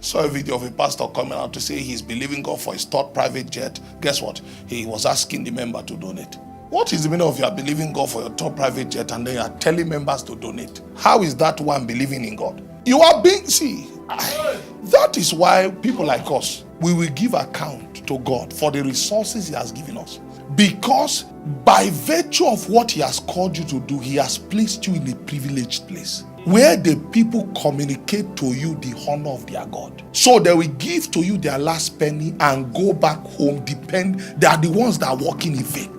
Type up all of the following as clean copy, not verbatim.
Saw a video of a pastor coming out to say he's believing God for his third private jet. Guess what? He was asking the member to donate. What is the meaning of you are believing God for your third private jet and then you are telling members to donate? How is that one believing in God? You are being, that is why people like us, we will give account to God for the resources he has given us. Because by virtue of what he has called you to do, he has placed you in a privileged place where the people communicate to you the honor of their God. So they will give to you their last penny and go back home. They are the ones that are walking in faith.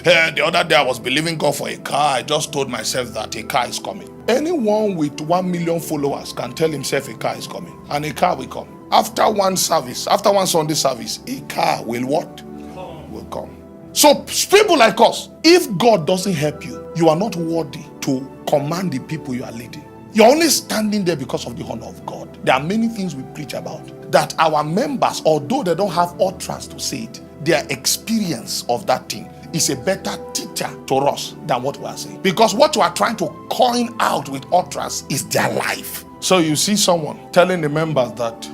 The other day I was believing God for a car. I just told myself that a car is coming. Anyone with 1 million followers can tell himself a car is coming, and a car will come. After one Sunday service, a car will what? Will come. So people like us, if God doesn't help you, you are not worthy to command the people you are leading. You're only standing there because of the honor of God. There are many things we preach about that our members, although they don't have utterance to say it, their experience of that thing is a better teacher to us than what we are saying. Because what we are trying to coin out with utterance is their life. So you see someone telling the members that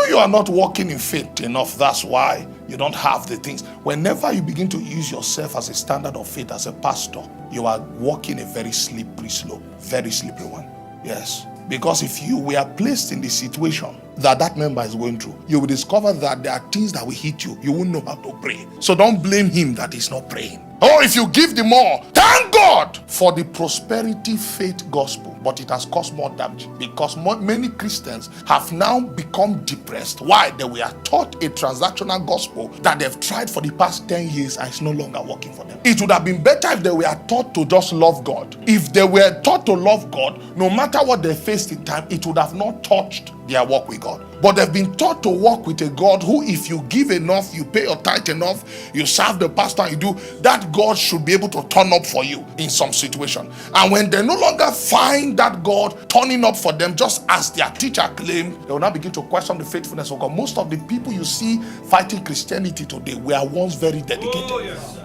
you are not walking in faith enough. That's why you don't have the things. Whenever you begin to use yourself as a standard of faith as a pastor, you are walking a very slippery slope, very slippery one. Yes. Because if you were placed in the situation that member is going through, you will discover that there are things that will hit you. You won't know how to pray. So don't blame him that he's not praying. Or if you give the more, thank God for the prosperity faith gospel. But it has caused more damage because many Christians have now become depressed. Why? They were taught a transactional gospel that they've tried for the past 10 years and it's no longer working for them. It would have been better if they were taught to just love God. If they were taught to love God, no matter what they faced in time, it would have not touched their walk with God. But they've been taught to walk with a God who, if you give enough, you pay your tithe enough, you serve the pastor, and you do, that God should be able to turn up for you in some situation. And when they no longer find that God turning up for them, just as their teacher claimed, they will now begin to question the faithfulness of God. Most of the people you see fighting Christianity today were once very dedicated. Oh, yes.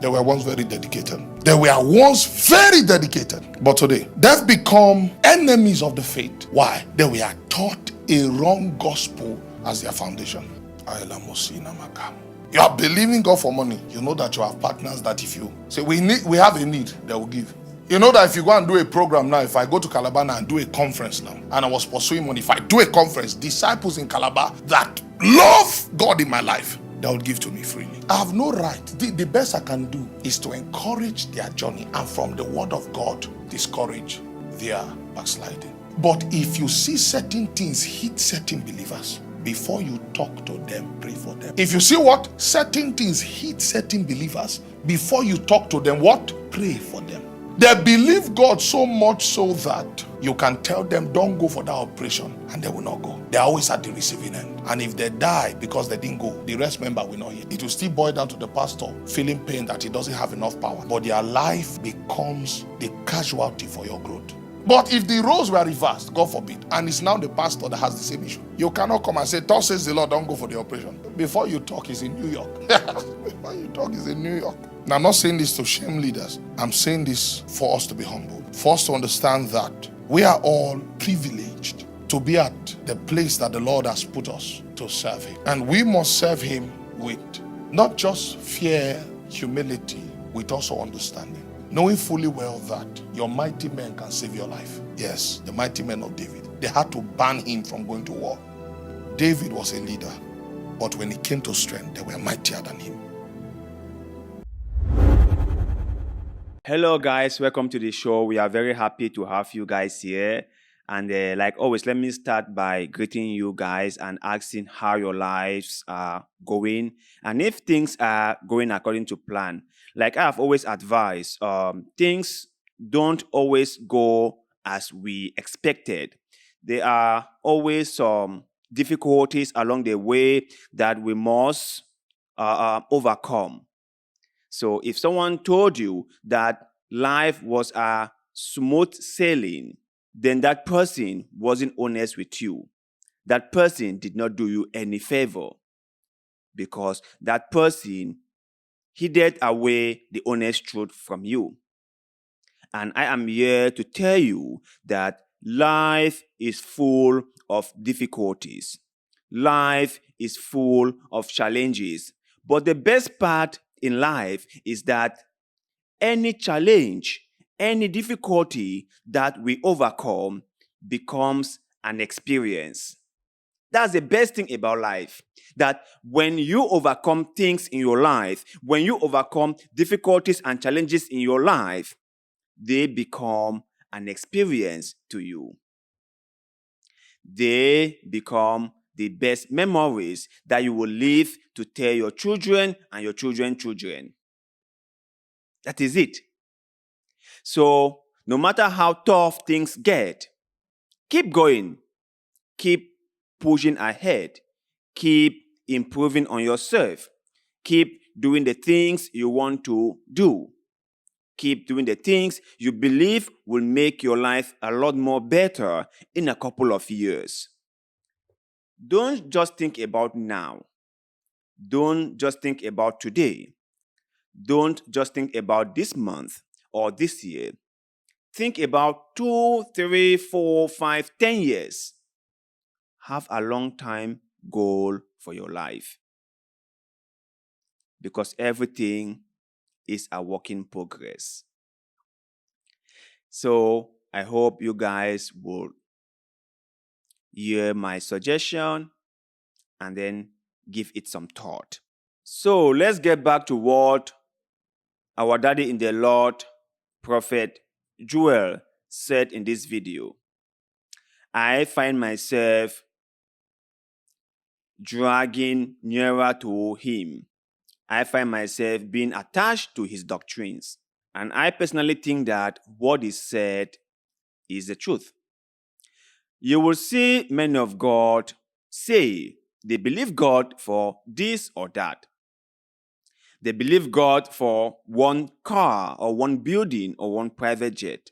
They were once very dedicated. They were once very dedicated. But today, they've become enemies of the faith. Why? They were taught a wrong gospel as their foundation. You are believing God for money. You know that you have partners that if you say, we have a need, they will give. You know that if you go and do a program now, if I go to Calabar now and do a conference now, and I was pursuing money, if I do a conference, disciples in Calabar that love God in my life, they will give to me freely. I have no right. The best I can do is to encourage their journey and from the word of God, discourage their backsliding. But if you see certain things hit certain believers, before you talk to them, pray for them. If you see what? Certain things hit certain believers, before you talk to them, what? Pray for them. They believe God so much so that you can tell them, don't go for that operation, and they will not go. They are always at the receiving end. And if they die because they didn't go, the rest member will not hear. It will still boil down to the pastor feeling pain that he doesn't have enough power. But their life becomes the casualty for your growth. But if the roles were reversed, God forbid, and it's now the pastor that has the same issue, you cannot come and say, thus says the Lord, don't go for the operation. Before you talk, he's in New York. Before you talk, he's in New York. Now, I'm not saying this to shame leaders. I'm saying this for us to be humble. For us to understand that we are all privileged to be at the place that the Lord has put us to serve him. And we must serve him with not just fear, humility, with also understanding. Knowing fully well that your mighty men can save your life. Yes, the mighty men of David. They had to ban him from going to war. David was a leader, but when it came to strength, they were mightier than him. Hello guys, welcome to the show. We are very happy to have you guys here. And like always, let me start by greeting you guys and asking how your lives are going and if things are going according to plan. Like I have always advised, things don't always go as we expected. There are always some difficulties along the way that we must overcome. So if someone told you that life was a smooth sailing, then that person wasn't honest with you. That person did not do you any favor because that person hid away the honest truth from you. And I am here to tell you that life is full of difficulties. Life is full of challenges. But the best part in life is that any challenge, any difficulty that we overcome becomes an experience. That's the best thing about life. That when you overcome things in your life, when you overcome difficulties and challenges in your life, they become an experience to you. They become the best memories that you will live to tell your children and your children's children. That is it. So, no matter how tough things get, keep going. Keep pushing ahead. Keep improving on yourself. Keep doing the things you want to do. Keep doing the things you believe will make your life a lot more better in a couple of years. Don't just think about now. Don't just think about today. Don't just think about this month or this year. Think about 2, 3, 4, 5, 10 years. Have a long time goal for your life. Because everything is a work in progress. So I hope you guys will hear my suggestion and then give it some thought. So let's get back to what our daddy in the Lord, Prophet Joel, said in this video. I find myself dragging nearer to him. I find myself being attached to his doctrines. And I personally think that what is said is the truth. You will see men of God say they believe God for this or that. They believe God for one car or one building or one private jet.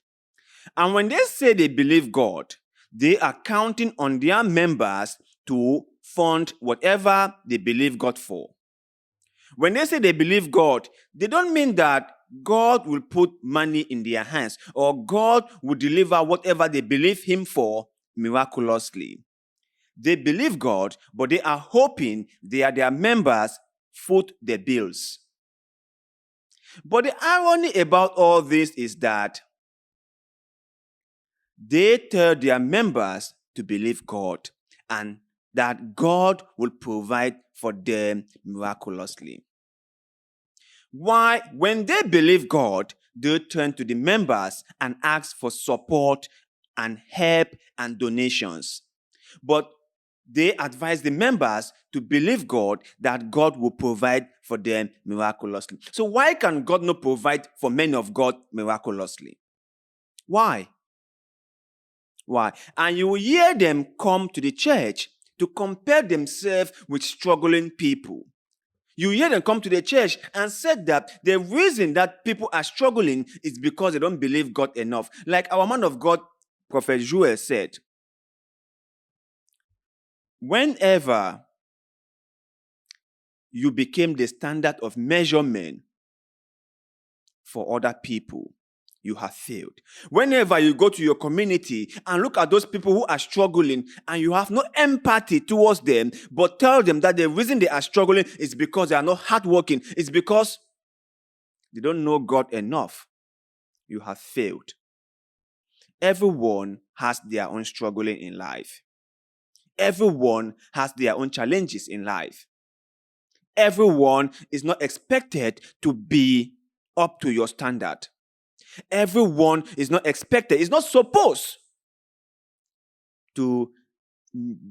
And when they say they believe God, they are counting on their members to fund whatever they believe God for. When they say they believe God, they don't mean that God will put money in their hands or God will deliver whatever they believe Him for miraculously. They believe God, but they are hoping their members foot the bills. But the irony about all this is that they tell their members to believe God and that God will provide for them miraculously. Why, when they believe God, they turn to the members and ask for support and help and donations. But they advise the members to believe God that God will provide for them miraculously. So why can God not provide for men of God miraculously? Why? Why? And you will hear them come to the church to compare themselves with struggling people. You hear them come to the church and said that the reason that people are struggling is because they don't believe God enough. Like our man of God, Prophet Joel, said, whenever you became the standard of measurement for other people, you have failed. Whenever you go to your community and look at those people who are struggling and you have no empathy towards them, but tell them that the reason they are struggling is because they are not hardworking, it's because they don't know God enough, you have failed. Everyone has their own struggling in life. Everyone has their own challenges in life. Everyone is not expected to be up to your standard. Everyone is not expected, is not supposed to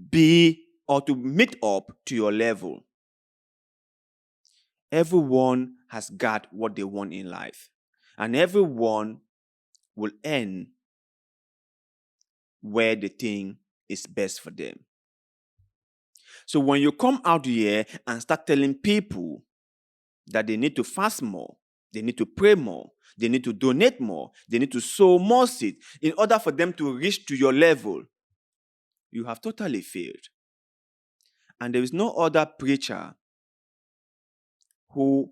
be or to meet up to your level. Everyone has got what they want in life, and everyone will end where they think is best for them. So when you come out here and start telling people that they need to fast more, they need to pray more, they need to donate more, they need to sow more seed in order for them to reach to your level, you have totally failed. And there is no other preacher who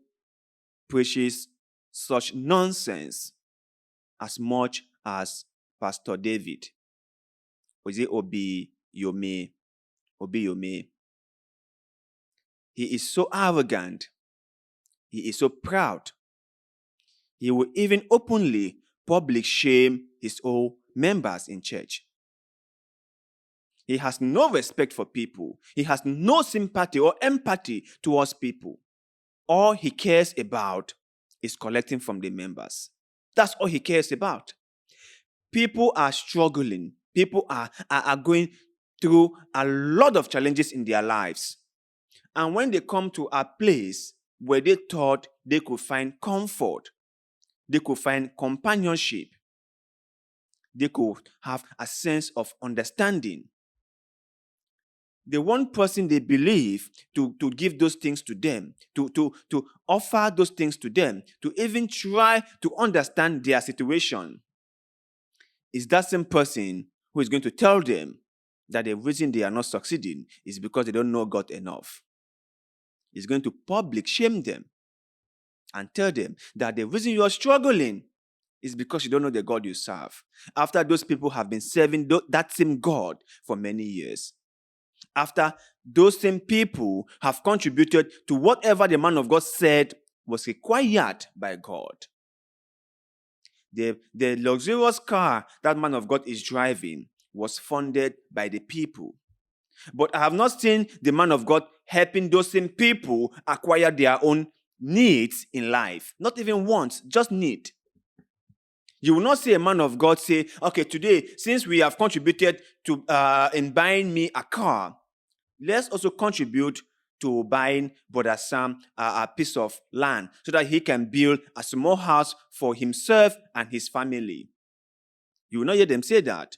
preaches such nonsense as much as Pastor David. Was it Yome, Yome. He is so arrogant. He is so proud. He will even openly public shame his own members in church. He has no respect for people. He has no sympathy or empathy towards people. All he cares about is collecting from the members. That's all he cares about. People are struggling. People are going through a lot of challenges in their lives. And when they come to a place where they thought they could find comfort, they could find companionship, they could have a sense of understanding, the one person they believe to give those things to them, to offer those things to them, to even try to understand their situation, is that same person who is going to tell them that the reason they are not succeeding is because they don't know God enough. He's going to public shame them and tell them that the reason you are struggling is because you don't know the God you serve. After those people have been serving that same God for many years, after those same people have contributed to whatever the man of God said was required by God. The luxurious car that man of God is driving was funded by the people. But I have not seen the man of God helping those same people acquire their own needs in life. Not even wants, just need. You will not see a man of God say, okay, today, since we have contributed to in buying me a car, let's also contribute to buying Brother Sam a piece of land so that he can build a small house for himself and his family. You will not hear them say that.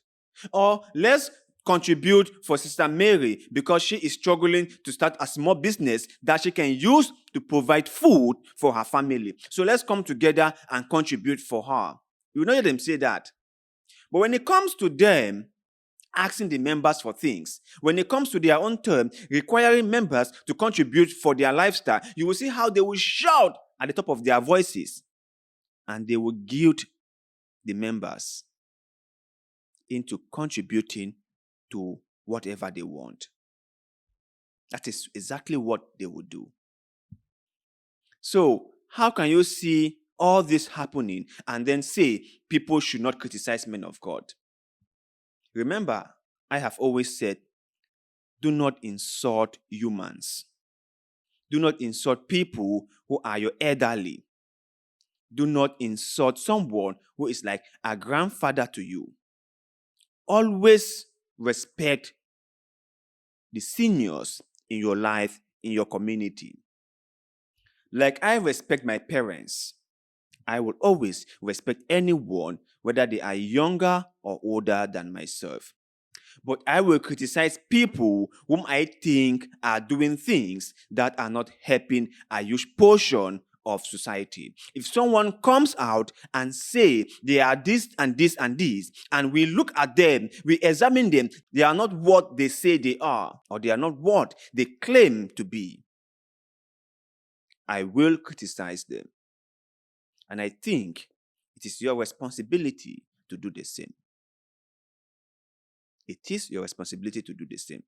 Or let's contribute for Sister Mary because she is struggling to start a small business that she can use to provide food for her family. So let's come together and contribute for her. You will not hear them say that. But when it comes to them asking the members for things, when it comes to their own term, requiring members to contribute for their lifestyle, you will see how they will shout at the top of their voices and they will guilt the members into contributing to whatever they want. That is exactly what they will do. So, how can you see all this happening and then say people should not criticize men of God? Remember, I have always said, do not insult humans. Do not insult people who are your elderly. Do not insult someone who is like a grandfather to you. Always respect the seniors in your life, in your community. Like I respect my parents, I will always respect anyone, whether they are younger or older than myself. But I will criticize people whom I think are doing things that are not helping a huge portion of society. If someone comes out and say they are this and this and this, and we look at them, we examine them, they are not what they say they are, or they are not what they claim to be, I will criticize them. And I think it is your responsibility to do the same. It is your responsibility to do the same.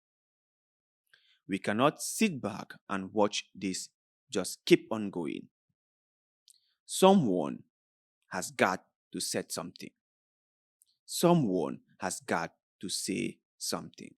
We cannot sit back and watch this just keep on going. Someone has got to say something. Someone has got to say something.